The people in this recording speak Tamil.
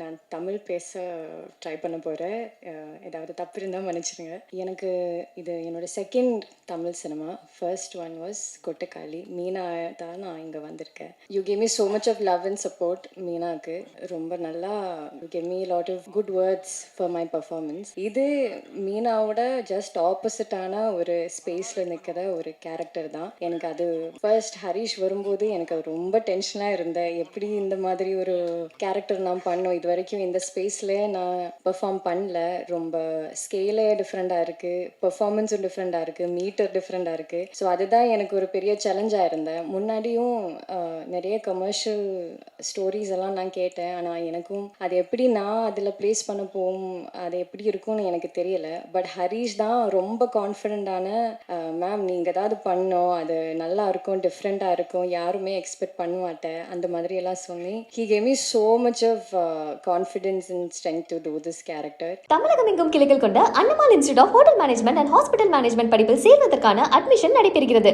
நான் தமிழ் பேச ட்ரை பண்ண போகிறேன். ஏதாவது தப்பு இருந்தால் மன்னிச்சிடுங்க. எனக்கு இது என்னோட second Tamil cinema. First one was Kottukkaali. Meena தான் நான் இங்கே வந்திருக்கேன். You gave me so much of love and support. மீனாவுக்கு ரொம்ப நல்லா you gave me lot of good words for my performance. இது மீனாவோட ஜஸ்ட் ஆப்போசிட்டான ஒரு ஸ்பேஸில் நிற்கிற ஒரு கேரக்டர் தான். எனக்கு அது ஃபர்ஸ்ட் ஹரிஷ் வரும்போது எனக்கு அது ரொம்ப டென்ஷனாக இருந்தேன். எப்படி இந்த மாதிரி ஒரு கேரக்டர் நான் பண்ணோம், இது வரைக்கும் இந்த ஸ்பேஸ்லேயே நான் பெர்ஃபார்ம் பண்ணல. ரொம்ப ஸ்கேலே டிஃப்ரெண்ட்டாக இருக்குது, பெர்ஃபார்மன்ஸும் டிஃப்ரெண்ட்டாக இருக்குது, மீட்டர் டிஃப்ரெண்ட்டாக இருக்குது. ஸோ அதுதான் எனக்கு ஒரு பெரிய சேலஞ்சாக இருந்தேன். முன்னாடியும் நிறைய கமர்ஷியல் ஸ்டோரிஸ் எல்லாம் நான் கேட்டேன். ஆனால் எனக்கும் அது எப்படி நான் அதில் ப்ளேஸ் பண்ண போகும், அது எப்படி இருக்கும்னு எனக்கு தெரியல. பட் ஹரீஷ் தான் ரொம்ப கான்ஃபிடென்ட்டான, மேம் நீங்கள் ஏதாவது பண்ணோம், அது நல்லா இருக்கும், டிஃப்ரெண்ட்டாக இருக்கும், யாருமே எக்ஸ்பெக்ட் பண்ண மாட்டேன், அந்த மாதிரி எல்லாம் சொல்லி he gave me so much of confidence and strength to do this character. தமிழகம் எங்கும் கிளைகள் கொண்ட Annamalai institute of hotel management and hospital management படிப்பில் சேர்வதற்கான அட்மிஷன் நடைபெறுகிறது.